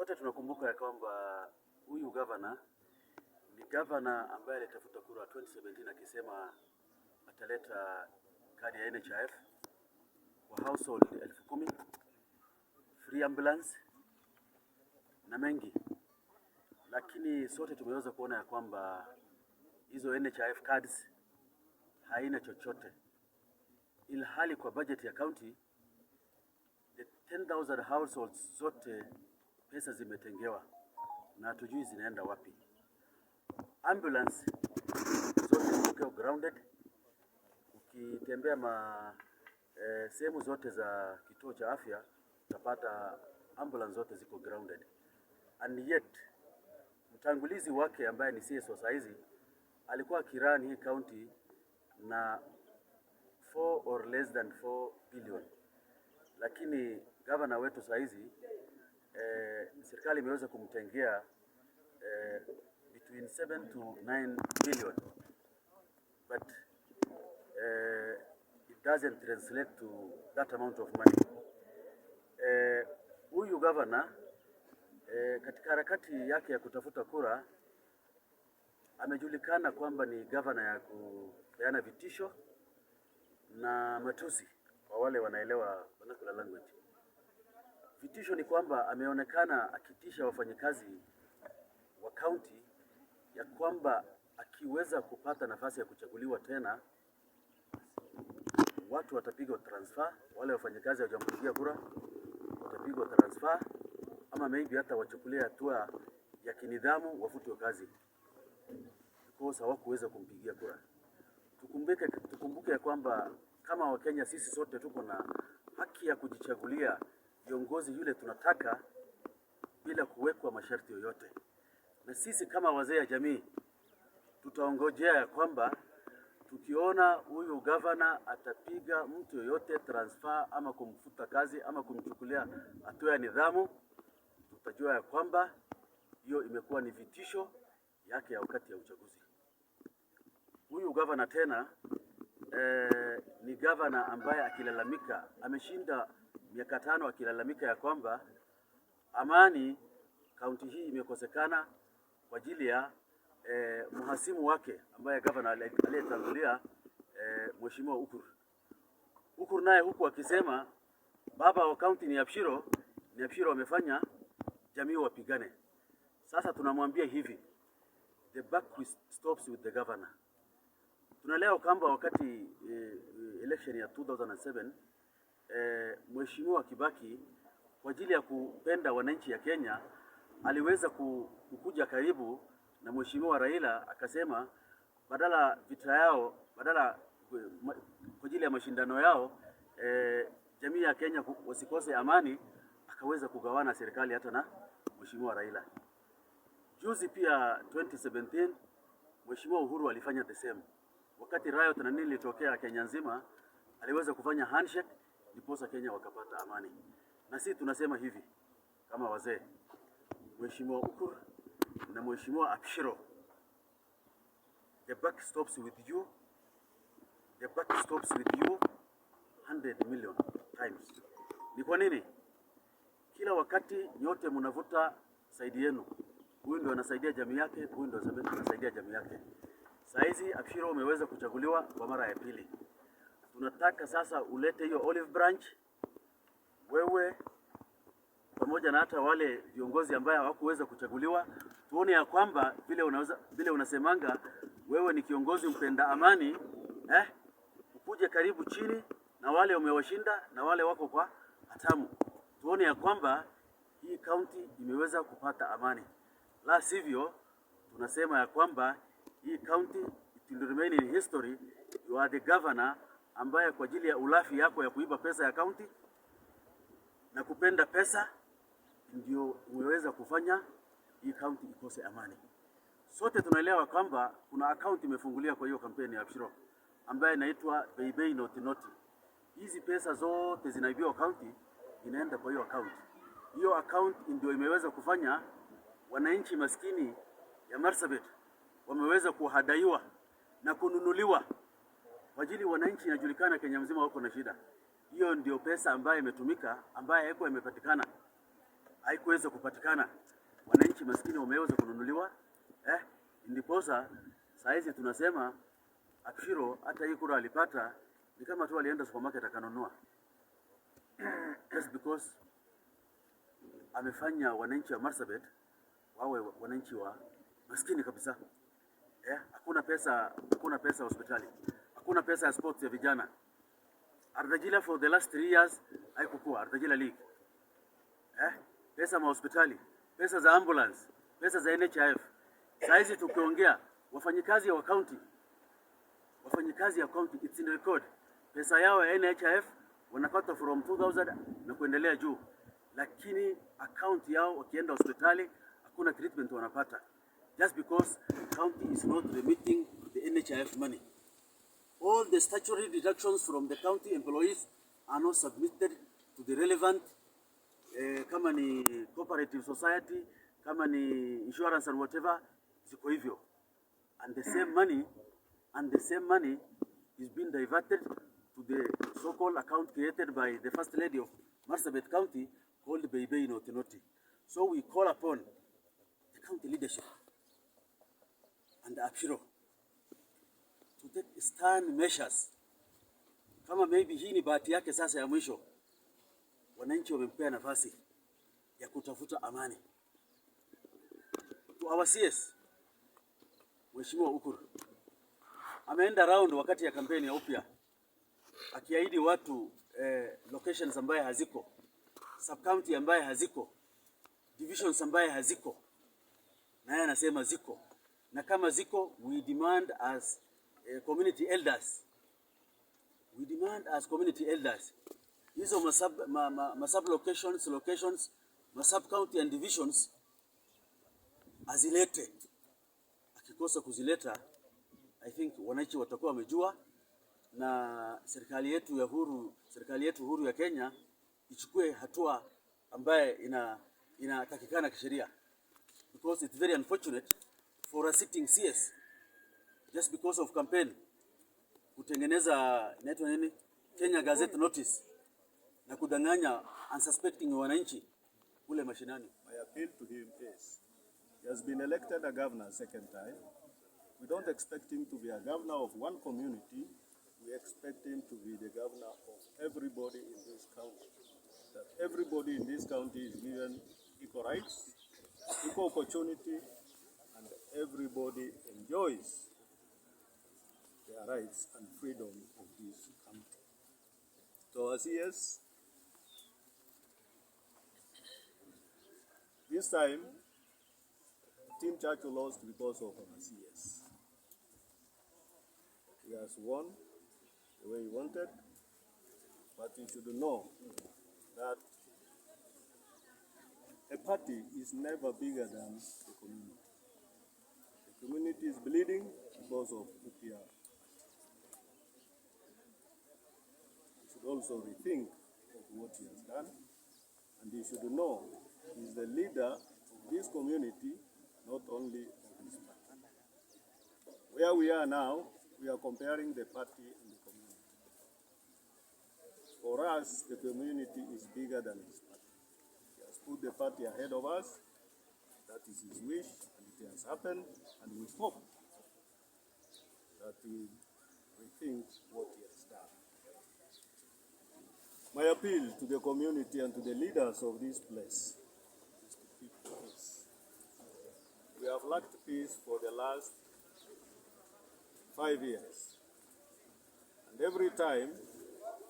Sote tunakumbuka ya kwamba huyu governor ni governor ambaye alitafuta kura 2017 akisema ataleta kadi ya NHIF kwa household 10,000, free ambulance na mengi. Lakini sote tumeweza kuona ya kwamba hizo NHIF cards haina chochote, ilhali kwa budget ya county the 10,000 households zote pesa zimetengewa na hatujui zinaenda wapi. Ambulance zote ziko grounded. Ukitembea sehemu zote za kituo cha afya utapata ambulance zote ziko grounded. And yet mtangulizi wake ambaye ni CS wa saizi alikuwa kirani hii county na 4 or less than 4 billion. Lakini governor wetu saizi serikali imeweza kumtengea between 7 to 9 billion, but it doesn't translate to that amount of money. Huyu governor katika harakati yake ya kutafuta kura amejulikana kwamba ni governor ya kupeana vitisho na matusi kwa wale wanaelewa vernacular language. Vitisho ni kwamba ameonekana akitisha wafanyikazi wa county ya kwamba akiweza kupata nafasi ya kuchaguliwa tena watu watapigwa transfer, wale wafanyikazi hawajampigia kura watapigwa transfer, ama maybe hata wachukulia hatua ya kinidhamu wafutwe kazi because hawakuweza kumpigia kura. Tukumbuke ya kwamba kama Wakenya sisi sote tuko na haki ya kujichagulia viongozi yule tunataka bila kuwekwa masharti yoyote. Na sisi kama wazee ya jamii tutaongojea ya kwamba tukiona huyu governor atapiga mtu yoyote transfer ama kumfuta kazi ama kumchukulia hatua ya nidhamu, tutajua ya kwamba hiyo imekuwa ni vitisho yake ya wakati ya uchaguzi. Huyu governor tena ni governor ambaye akilalamika, ameshinda miaka 5 akilalamika ya kwamba amani kaunti hii imekosekana kwa ajili ya muhasimu wake ambaye governor aliyetangulia Mheshimiwa Ukur. Ukur naye huku akisema baba wa county ni Abshiro wamefanya jamii wapigane. Sasa tunamwambia hivi, the buck stops with the governor. Tunaelewa kwamba wakati election ya 2007 Mheshimiwa Kibaki kwa ajili ya kupenda wananchi ya Kenya aliweza kukuja karibu na Mheshimiwa Raila, akasema badala vita yao, badala kwa ajili ya mashindano yao jamii ya Kenya wasikose amani, akaweza kugawana serikali hata na Mheshimiwa Raila. Juzi pia 2017 Mheshimiwa Uhuru alifanya the same. Wakati riot na nini litokea Kenya nzima, aliweza kufanya handshake ndiposa Kenya wakapata amani. Na sisi tunasema hivi kama wazee, Mheshimiwa Ukur na Mheshimiwa Abshiro, the buck stops with you. The buck stops with you 100 million times. Ni kwa nini? Kila wakati nyote mnavuta saidi yenu. Huyu ndio anasaidia jamii yake, huyu ndio anasaidia jamii yake. Saizi Abshiro umeweza kuchaguliwa kwa mara ya pili. Tunataka sasa ulete hiyo olive branch, wewe pamoja na hata wale viongozi ambao hawakuweza kuchaguliwa, tuone ya kwamba vile unasemanga wewe ni kiongozi mpenda amani, ukuje karibu chini na wale umewashinda na wale wako kwa hatamu. Tuone ya kwamba hii county imeweza kupata amani. La sivyo tunasema ya kwamba hii county it will remain in history. You are the governor ambaye kwa ajili ya ulafi yako ya kuiba pesa ya county na kupenda pesa ndio umeweza kufanya hii county ikose amani. Sote tunaelewa kwamba kuna account imefungulia kwa hiyo kampeni ya Abshiro ambaye inaitwa Bei Noti. Hizi pesa zote zinaibiwa county inaenda kwa hiyo account. Hiyo account ndio imeweza kufanya wananchi maskini ya Marsabit wameweza kuhadaiwa na kununuliwa kwa ajili wananchi inajulikana Kenya mzima wako na shida. Hiyo ndio pesa ambayo imetumika ambayo haiko imepatikana. haikuweza kupatikana, wananchi maskini wameweza kununuliwa. Ndiposa saa hizi tunasema Abshiro hata hii kura alipata ni kama tu alienda supermarket akanunua, just because amefanya wananchi wa Marsabit wawe wananchi wa maskini kabisa. Hakuna pesa hospitali, hakuna pesa ya sports ya vijana. Ardajila for the last 3 years haikukua Ardajila League. Pesa ma hospitali, pesa za ambulance, pesa za NHIF. Saa hizi tukiongea wafanyikazi ya county, it's in record. Pesa yao ya NHIF wanapata from 2000 na kuendelea juu, lakini account yao wakienda hospitali hakuna treatment wanapata, just because county is not remitting the NHIF money. All the statutory deductions from the county employees are not submitted to the relevant kama ni cooperative society, kama ni insurance and whatever, ziko hivyo. And the same money is being diverted to the so-called account created by the First Lady of Marsabit County called Beibei Notinoti. So we call upon the county leadership and Abshiro to take stern measures. Kama maybe hii ni bahati yake sasa ya mwisho, wananchi wamempea nafasi ya kutafuta amani. To our CS Mheshimiwa Ukur ameenda round wakati ya kampeni ya upya akiahidi watu locations ambaye haziko, sub county ambaye haziko, divisions ambaye haziko, na yeye anasema ziko, na kama ziko we demand as community elders, hizo masub locations, masub county and divisions azilete. Akikosa kuzileta, I think wananchi watakuwa wamejua, na serikali yetu huru ya Kenya ichukue hatua ambaye inatakikana kisheria, because it's very unfortunate for a sitting CS just because of campaign kutengeneza inaitwa nini, Kenya Gazette notice na kudanganya unsuspecting wananchi kule mashinani. My appeal to him is, he has been elected a governor a second time. We don't expect him to be a governor of one community. We expect him to be the governor of everybody in this county. That everybody in this county is given equal rights, equal opportunity, and everybody enjoys their rights and freedom of this county. So as CS, this time, Team Chachu lost because of our CS. He has won the way he wanted, but you should know that a party is never bigger than the community. The community is bleeding because of UPR. You should also rethink of what he has done, and you should know he is the leader of this community, not only of his party. Where we are now, we are comparing the party and the community. For us, the community is bigger than his party. He has put the party ahead of us. That is his wish, and it has happened, and we hope that he will rethink what he has done. My appeal to the community and to the leaders of this place is to keep peace. We have lacked peace for the last 5 years. And every time,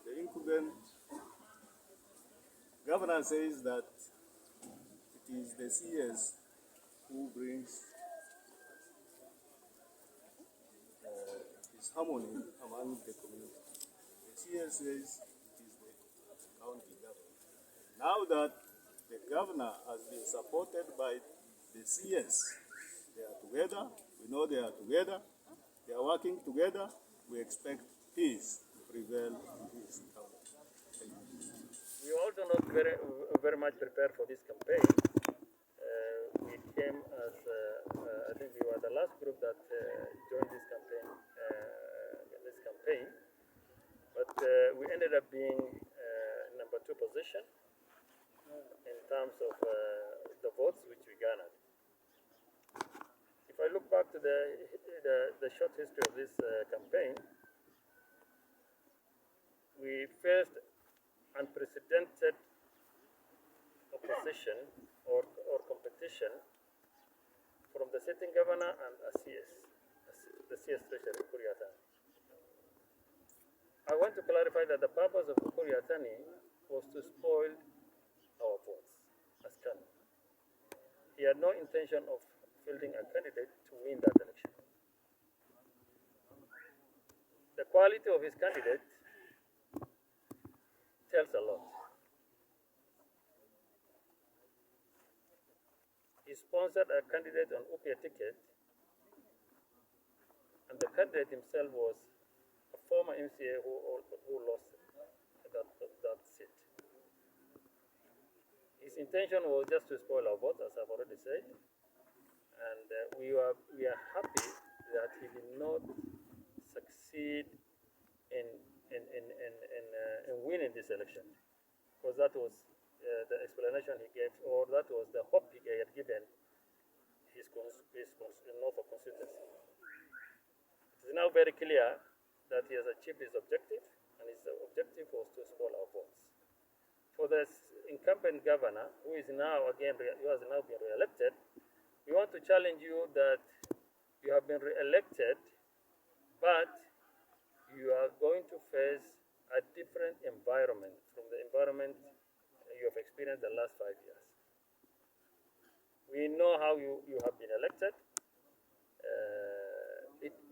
the incumbent governor says that it is the CS who brings this harmony among the community. The CS says it is the county government. Now that the governor has been supported by the CS, they are together, we know they are together, they are working together, we expect peace to prevail in this county. Thank you. We also not very much prepared for this campaign. We came as, I think we were the last group that joined this campaign, but we ended up being number 2 position. in terms of the votes which we garnered. If I look back to the short history of this campaign, we faced unprecedented opposition or competition from the sitting governor and the CS Treasurer, Ukur. I want to clarify that the purpose of Ukur was to spoil our votes as KANU. He had no intention of fielding a candidate to win that election. The quality of his candidate tells a lot. He sponsored a candidate on UPA ticket, and the candidate himself was a former MCA who lost that seat. His intention was just to spoil our vote, as I've already said, and we are happy that he did not succeed in winning this election, because that was the explanation he gave, or that was the hope he had given his Norfolk constituency. It is now very clear that he has achieved his objective, and his objective was to spoil our votes. For the incumbent governor, who has now been re-elected, we want to challenge you that you have been re-elected, but you are going to face a different environment from the environment you have experienced the last 5 years. We know how you have been elected.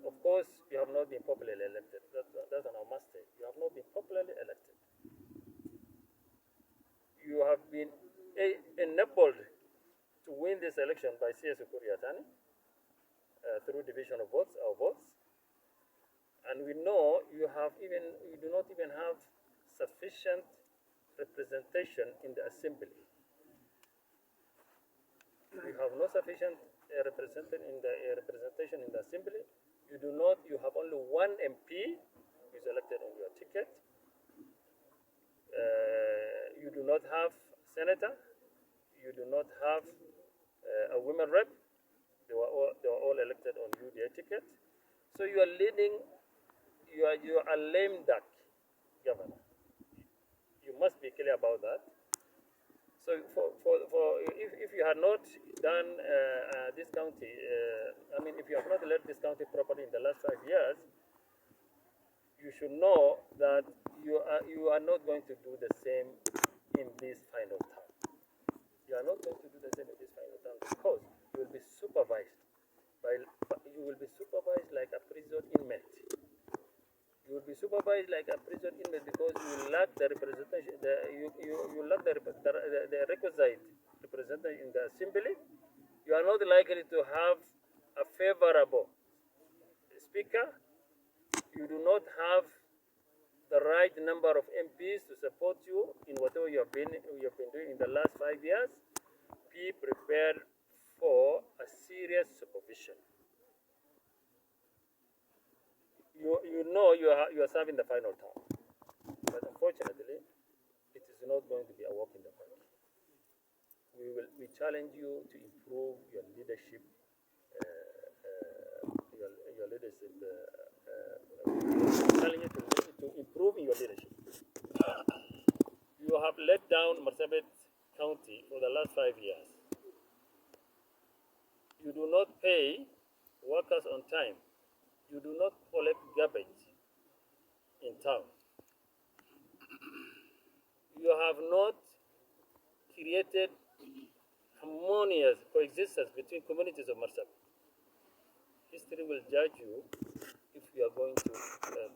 Of course, you have not been popularly elected. That's an mistake. You have not been popularly elected. You have been enabled to win this election by CS Ukur through division of votes, our votes. And we know you do not even have sufficient representation in the assembly. You have no sufficient representation in the assembly. You have only one MP who is elected on your ticket. You do not have senator. You do not have a women rep. They were all elected on UDA ticket. So you are leading. You are a lame duck governor. You must be clear about that. So if you had not done this county, if you have not led this county properly in the last 5 years, you should know that you are not going to do the same in this final term. You are not going to do the same in this final term because you will be supervised like a prison inmate. You will be supervised like a prison inmate because you lack the representation. You lack the requisite representation in the assembly. You are not likely to have a favorable speaker. You do not have the right number of MPs to support you in whatever you have been doing in the last 5 years. Be prepared for a serious supervision. You know you are serving the final term, but unfortunately, it is not going to be a walk in the park. We challenge you to improve your leadership. Challenge you to improve your leadership. You have let down Marsabit County for the last 5 years. You do not pay workers on time. You do not collect garbage in town. You have not created harmonious coexistence between communities of Marsabit. History will judge you if you are going to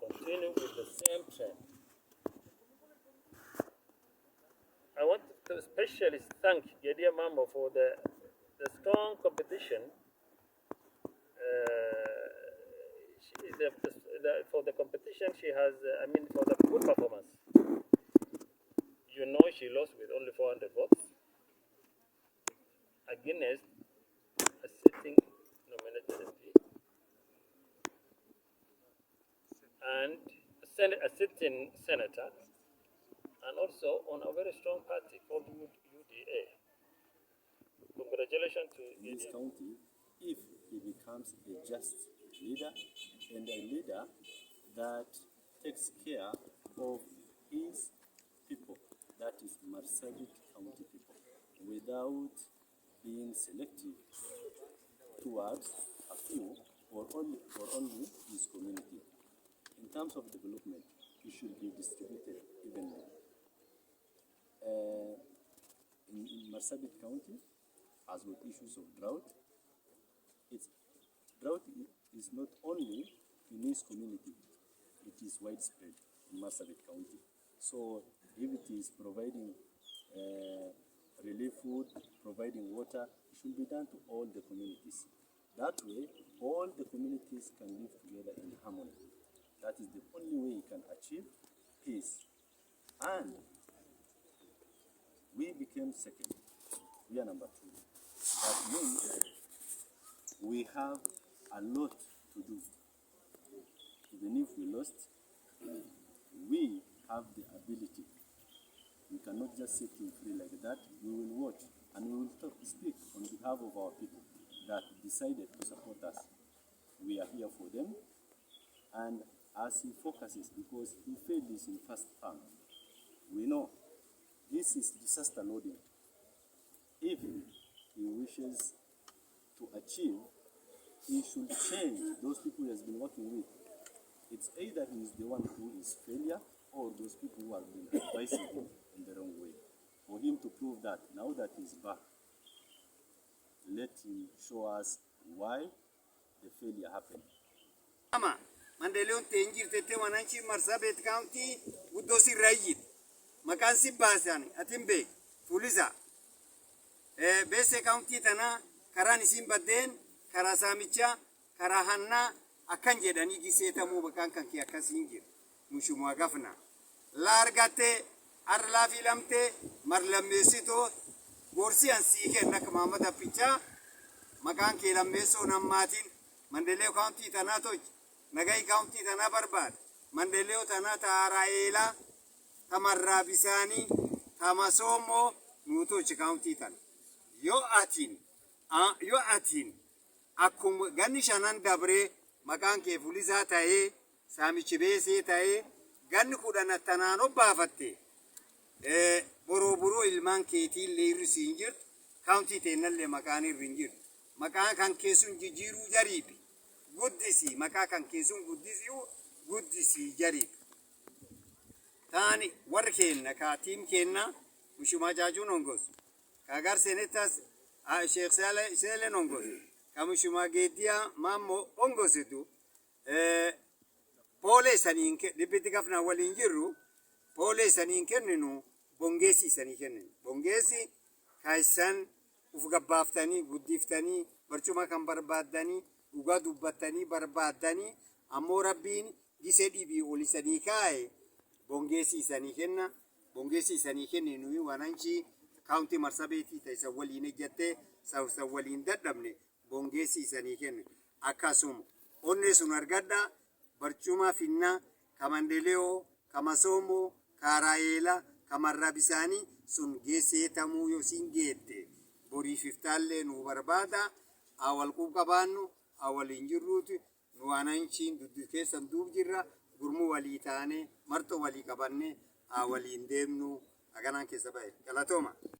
continue with the same trend. I want to especially thank Gedia Mambo for the strong competition for the competition she has, for the good performance. You know she lost with only 400 votes against a sitting nominated MP and a sitting senator, and also on a very strong party called UDA. Congratulations to in this county if he becomes a just leader and a leader that takes care of his people, that is Marsabit County people, without being selective towards a few or only his community. In terms of development, it should be distributed evenly. In Marsabit County, as with issues of drought, drought is not only in his community, it is widespread in Marsabit County. So if it is providing relief food, providing water, it should be done to all the communities. That way, all the communities can live together in harmony. That is the only way you can achieve peace. And we became second. We are number 2. That means we have a lot to do. Even if we lost, we have the ability. We cannot just sit in free like that. We will watch and we will speak on behalf of our people that decided to support us. We are here for them. And as he focuses, because he failed this in first term, we know this is disaster loading. If he wishes to achieve, he should change those people he has been working with. It's either he is the one who is failure or those people who have been advising him in the wrong way. For him to prove that, now that he's back, let him show us why the failure happened. Ama Mandeleon tenjir tete wananchi Marsabit County udosi rayit makansi basani atimbe fuliza bese county tana karani simbaden karasamicha karahanna akan jedani giseta mu bakan kan ki akasinjir mushumu gafna largate arla filamte marlamesito gorsi ansike nak mamada picha makan ki lameso namatin Mandeleo County tana toj Nagai County tana barbad Mandeleo tana taraela tamarrabisani tamasomo nutoch County tan yo atin akumganishanan dabre makan ke fuliza tae samichibese tae gan kudana tanano bafatte boroboro ilman keti leir sinjir County tenalle makani rinjir makan kan kesun jijiru jaribi guddisi makan kan kesun guddisi jarib tani warkenna ka team kenna mushuma jaju nongos kagar senetas Sheikh Sale nongos kamushuma gedia mammo ongositu pole saninke dibiti gafna walinjiru pole saninke ninu bongesi saninke bongesi kaisan ufgabaftani guddiftani barchuma kan barbadani uga dubbatani barbadani ammo rabbin gise dibi olisani kai bongesi sani kenna nuyi wananchi county Marsabiti taisa waline jette sa walin dadamne bongesi sani kenna akasum onne sunargadda barchuma finna kamandeleo kamasomo karaela kamarrabisani sun gese tamu yo singete bori fiftalle nu barbada awal kubanu awal injiruti nu ananchi duduke sandub jirra gurmu wali tane marto wali kabanne awal indemnu aganan ke sabai galatoma